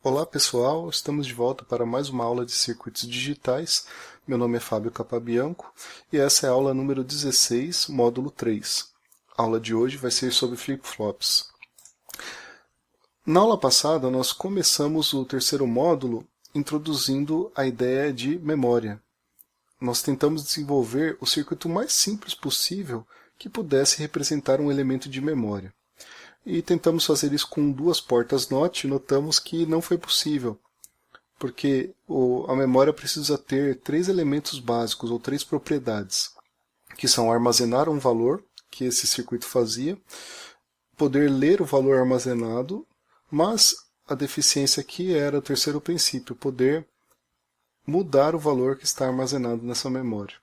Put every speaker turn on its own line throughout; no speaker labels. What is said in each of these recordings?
Olá pessoal, estamos de volta para mais uma aula de circuitos digitais. Meu nome é Fábio Capabianco e essa é a aula número 16, módulo 3. A aula de hoje vai ser sobre flip-flops. Na aula passada nós começamos o terceiro módulo introduzindo a ideia de memória. Nós tentamos desenvolver o circuito mais simples possível que pudesse representar um elemento de memória. E tentamos fazer isso com duas portas NOT e notamos que não foi possível, porque a memória precisa ter três elementos básicos, ou três propriedades, que são armazenar um valor, que esse circuito fazia, poder ler o valor armazenado, mas a deficiência aqui era o terceiro princípio, poder mudar o valor que está armazenado nessa memória.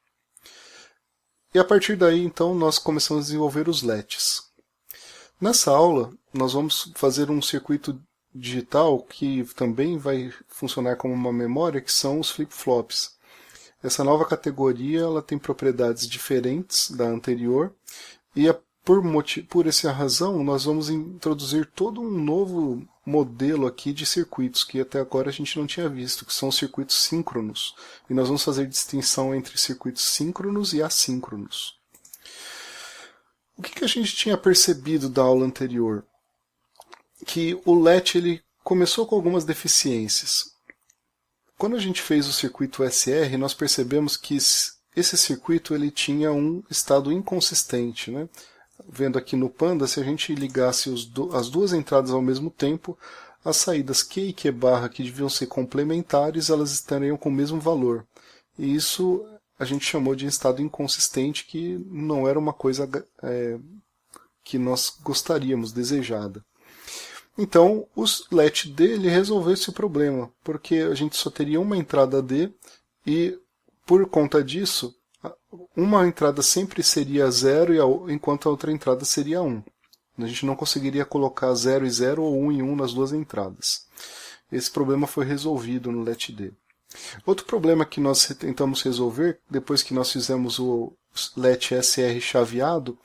E a partir daí, então, nós começamos a desenvolver os LETs. Nessa aula, nós vamos fazer um circuito digital que também vai funcionar como uma memória, que são os flip-flops. Essa nova categoria ela tem propriedades diferentes da anterior, e por essa razão nós vamos introduzir todo um novo modelo aqui de circuitos, que até agora a gente não tinha visto, que são os circuitos síncronos. E nós vamos fazer distinção entre circuitos síncronos e assíncronos. O que a gente tinha percebido da aula anterior? Que o LET ele começou com algumas deficiências. Quando a gente fez o circuito SR, nós percebemos que esse circuito ele tinha um estado inconsistente, né? Vendo aqui no Panda, se a gente ligasse as duas entradas ao mesmo tempo, as saídas Q e Q barra, que deviam ser complementares, elas estariam com o mesmo valor. E isso a gente chamou de estado inconsistente, que não era uma coisa que nós gostaríamos, desejada. Então, o LET D ele resolveu esse problema, porque a gente só teria uma entrada D e, por conta disso, uma entrada sempre seria 0, enquanto a outra entrada seria 1. A gente não conseguiria colocar 0 e 0 ou 1 e 1 nas duas entradas. Esse problema foi resolvido no LET D. Outro problema que nós tentamos resolver, depois que nós fizemos o LET SR chaveado,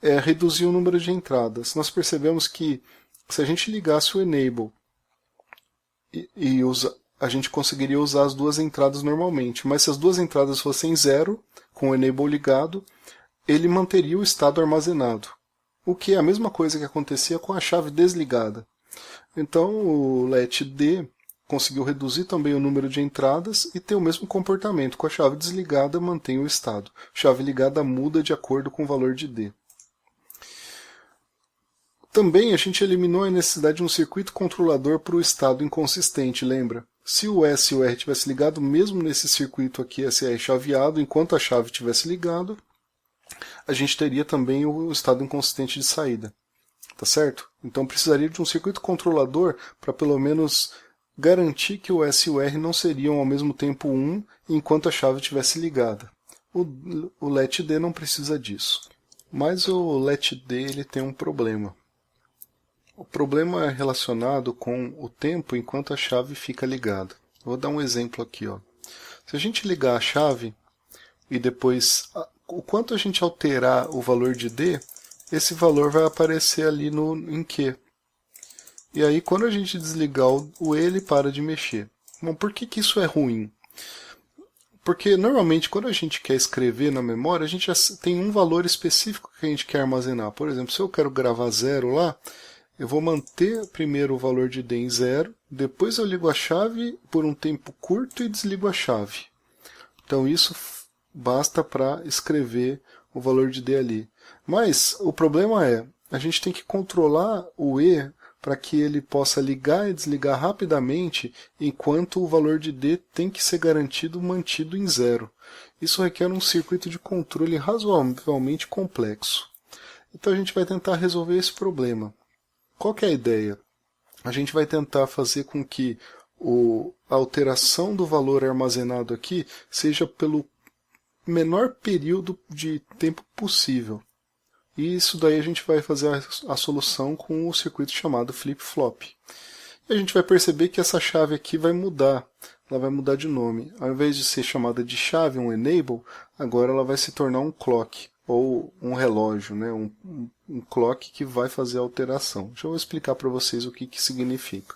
é reduzir o número de entradas. Nós percebemos que se a gente ligasse o Enable a gente conseguiria usar as duas entradas normalmente, mas se as duas entradas fossem 0, com o Enable ligado, ele manteria o estado armazenado, o que é a mesma coisa que acontecia com a chave desligada. Então o LET D conseguiu reduzir também o número de entradas e ter o mesmo comportamento. Com a chave desligada, mantém o estado. Chave ligada muda de acordo com o valor de D. Também a gente eliminou a necessidade de um circuito controlador para o estado inconsistente, lembra? Se o S e o R tivesse ligado, mesmo nesse circuito aqui SR chaveado, enquanto a chave tivesse ligado, a gente teria também o estado inconsistente de saída. Tá certo? Então precisaria de um circuito controlador para pelo menos garantir que o S e o R não seriam ao mesmo tempo 1 enquanto a chave estivesse ligada. O LET D não precisa disso. Mas o LET D ele tem um problema. O problema é relacionado com o tempo enquanto a chave fica ligada. Vou dar um exemplo aqui. Ó. Se a gente ligar a chave e depois, o quanto a gente alterar o valor de D, esse valor vai aparecer ali em Q. E aí, quando a gente desligar o E, ele para de mexer. Bom, por que isso é ruim? Porque, normalmente, quando a gente quer escrever na memória, a gente já tem um valor específico que a gente quer armazenar. Por exemplo, se eu quero gravar 0 lá, eu vou manter primeiro o valor de D em 0, depois eu ligo a chave por um tempo curto e desligo a chave. Então, isso basta para escrever o valor de D ali. Mas, o problema é, a gente tem que controlar o E para que ele possa ligar e desligar rapidamente, enquanto o valor de D tem que ser garantido mantido em 0. Isso requer um circuito de controle razoavelmente complexo. Então a gente vai tentar resolver esse problema. Qual que é a ideia? A gente vai tentar fazer com que a alteração do valor armazenado aqui seja pelo menor período de tempo possível. E isso daí a gente vai fazer a solução com o circuito chamado flip-flop. E a gente vai perceber que essa chave aqui vai mudar. Ela vai mudar de nome. Ao invés de ser chamada de chave, um enable, agora ela vai se tornar um clock, ou um relógio, né? um clock que vai fazer a alteração. Deixa eu explicar para vocês o que significa.